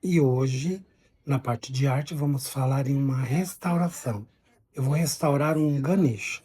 E hoje, na parte de arte, vamos falar em uma restauração. Eu vou restaurar um Ganesha.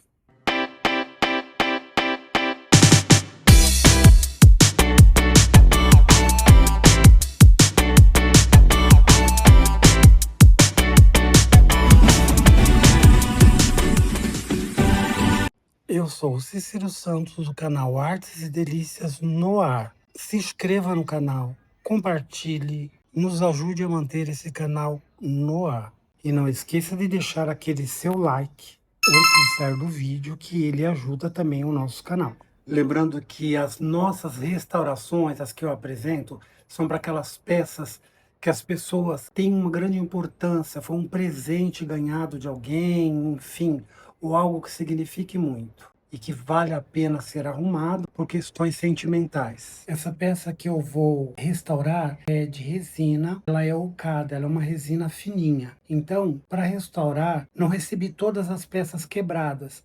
Eu sou o Cícero Santos, do canal Artes e Delícias no Ar. Se inscreva no canal, compartilhe, nos ajude a manter esse canal no ar. E não esqueça de deixar aquele seu like antes de sair do vídeo, que ele ajuda também o nosso canal. Lembrando que as nossas restaurações, as que eu apresento, são para aquelas peças que as pessoas têm uma grande importância, foi um presente ganhado de alguém, enfim, ou algo que signifique muito e que vale a pena ser arrumado por questões sentimentais. Essa peça que eu vou restaurar é de resina, ela é ocada, ela é uma resina fininha. Então, para restaurar, não recebi todas as peças quebradas.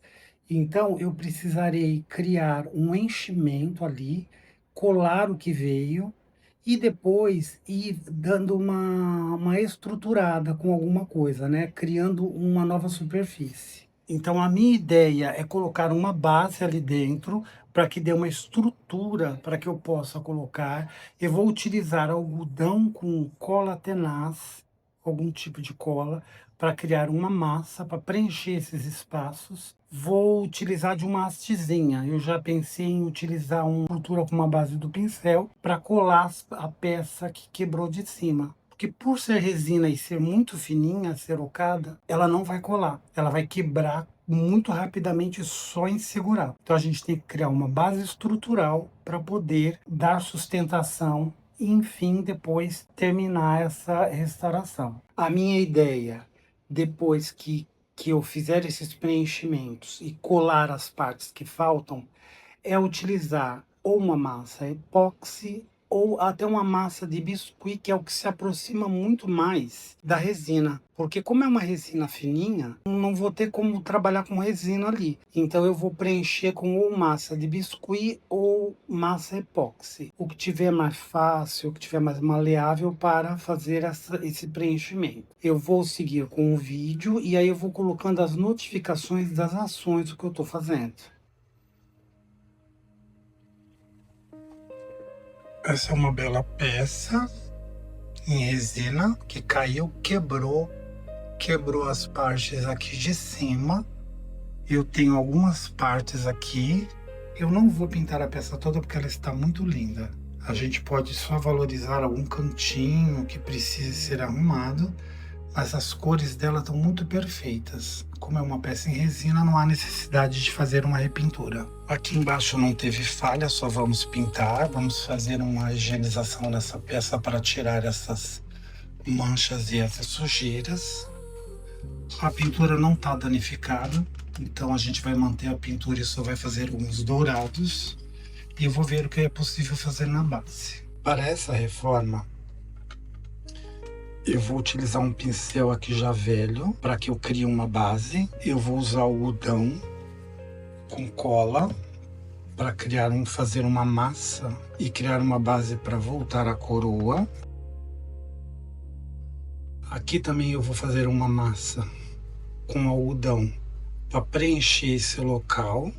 Então, eu precisarei criar um enchimento ali, colar o que veio e depois ir dando uma estruturada com alguma coisa, né? Criando uma nova superfície. Então, a minha ideia é colocar uma base ali dentro para que dê uma estrutura para que eu possa colocar. Eu vou utilizar algodão com cola tenaz, algum tipo de cola, para criar uma massa, para preencher esses espaços. Vou utilizar de uma hastezinha. Eu já pensei em utilizar uma estrutura com uma base do pincel para colar a peça que quebrou de cima. Porque por ser resina e ser muito fininha, ser ocada, ela não vai colar. Ela vai quebrar muito rapidamente só em segurar. Então a gente tem que criar uma base estrutural para poder dar sustentação e, enfim, depois terminar essa restauração. A minha ideia, depois que eu fizer esses preenchimentos e colar as partes que faltam, é utilizar ou uma massa epóxi ou até uma massa de biscuit, que é o que se aproxima muito mais da resina. Porque como é uma resina fininha, não vou ter como trabalhar com resina ali. Então eu vou preencher com ou massa de biscuit ou massa epóxi. O que tiver mais fácil, o que tiver mais maleável para fazer esse preenchimento. Eu vou seguir com o vídeo e aí eu vou colocando as notificações das ações do que eu estou fazendo. Essa é uma bela peça em resina que caiu, quebrou as partes aqui de cima. Eu tenho algumas partes aqui. Eu não vou pintar a peça toda porque ela está muito linda. A gente pode só valorizar algum cantinho que precise ser arrumado, mas as cores dela estão muito perfeitas. Como é uma peça em resina, não há necessidade de fazer uma repintura. Aqui embaixo não teve falha, só vamos pintar. Vamos fazer uma higienização nessa peça para tirar essas manchas e essas sujeiras. A pintura não está danificada, então a gente vai manter a pintura e só vai fazer uns dourados. E eu vou ver o que é possível fazer na base. Para essa reforma, eu vou utilizar um pincel aqui já velho, para que eu crie uma base. Eu vou usar o algodão com cola, para fazer uma massa e criar uma base para voltar a coroa. Aqui também eu vou fazer uma massa com algodão para preencher esse local.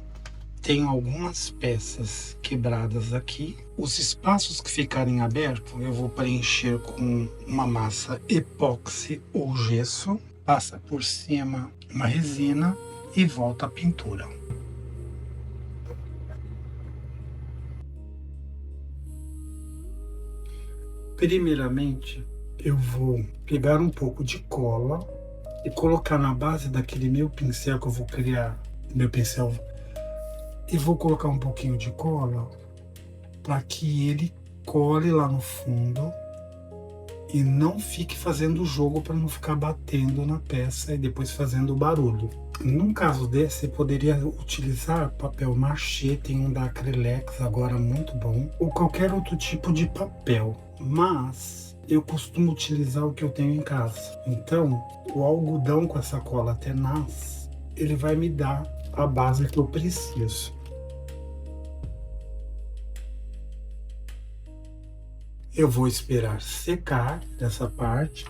Tenho algumas peças quebradas aqui. Os espaços que ficarem abertos eu vou preencher com uma massa epóxi ou gesso. Passa por cima uma resina e volta a pintura. Primeiramente, eu vou pegar um pouco de cola e colocar na base daquele meu pincel que eu vou criar, meu pincel, e vou colocar um pouquinho de cola para que ele cole lá no fundo e não fique fazendo jogo, para não ficar batendo na peça e depois fazendo barulho. Num caso desse, você poderia utilizar papel machê, tem um da Acrylex agora muito bom, ou qualquer outro tipo de papel, mas eu costumo utilizar o que eu tenho em casa. Então, o algodão com essa cola tenaz, ele vai me dar a base que eu preciso. Eu vou esperar secar essa parte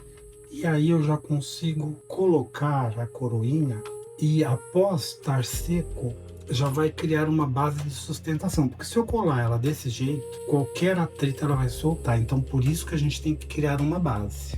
e aí eu já consigo colocar a coroinha e após estar seco, já vai criar uma base de sustentação, porque se eu colar ela desse jeito, qualquer atrito ela vai soltar, então por isso que a gente tem que criar uma base.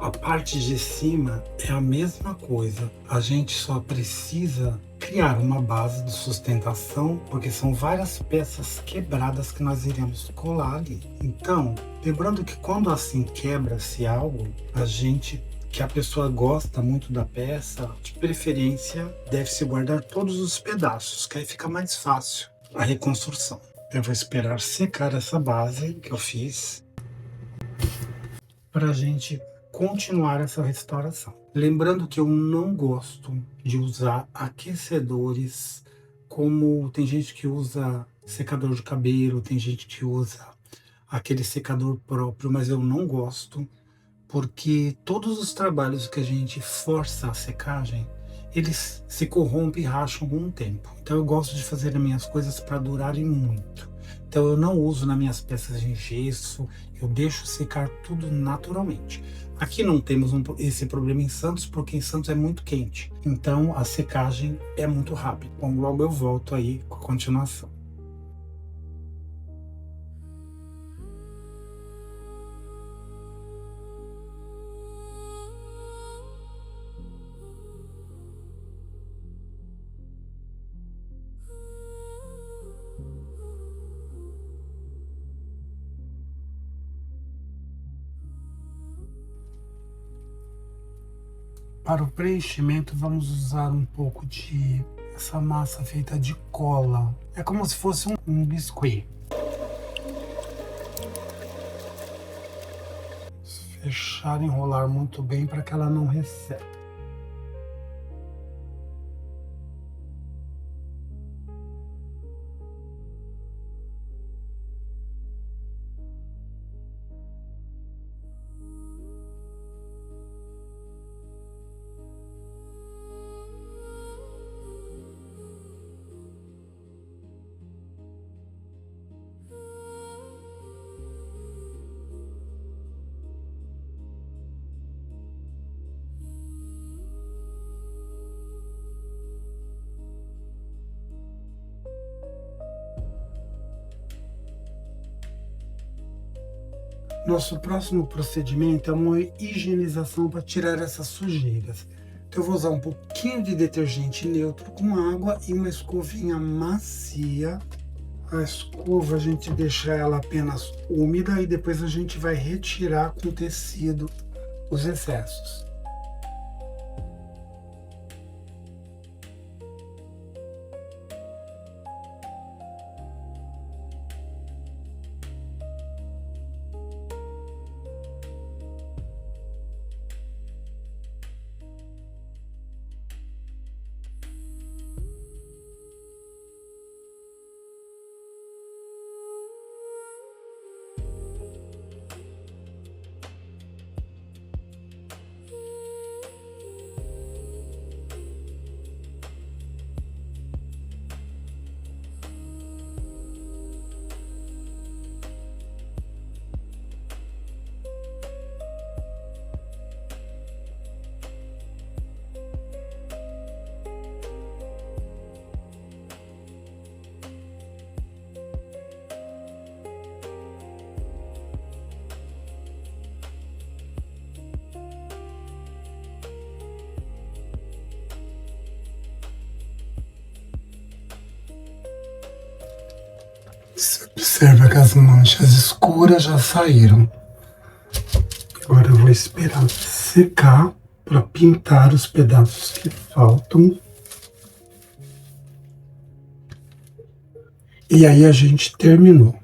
A parte de cima é a mesma coisa, a gente só precisa criar uma base de sustentação, porque são várias peças quebradas que nós iremos colar ali. Então, lembrando que quando assim quebra-se algo, que a pessoa gosta muito da peça, de preferência, deve-se guardar todos os pedaços, que aí fica mais fácil a reconstrução. Eu vou esperar secar essa base que eu fiz para a gente continuar essa restauração. Lembrando que eu não gosto de usar aquecedores, como tem gente que usa secador de cabelo, tem gente que usa aquele secador próprio, mas eu não gosto, porque todos os trabalhos que a gente força a secagem, eles se corrompem e racham com o tempo. Então eu gosto de fazer as minhas coisas para durarem muito. Então eu não uso nas minhas peças em gesso, eu deixo secar tudo naturalmente. Aqui não temos esse problema em Santos, porque em Santos é muito quente. Então a secagem é muito rápida. Bom, logo eu volto aí com a continuação. Para o preenchimento, vamos usar um pouco de essa massa feita de cola. É como se fosse um biscuit. Fechar, enrolar muito bem para que ela não resseque. Nosso próximo procedimento é uma higienização para tirar essas sujeiras. Então eu vou usar um pouquinho de detergente neutro com água e uma escovinha macia. A escova a gente deixa ela apenas úmida e depois a gente vai retirar com tecido os excessos. Você observa que as manchas escuras já saíram. Agora eu vou esperar secar para pintar os pedaços que faltam. E aí a gente terminou.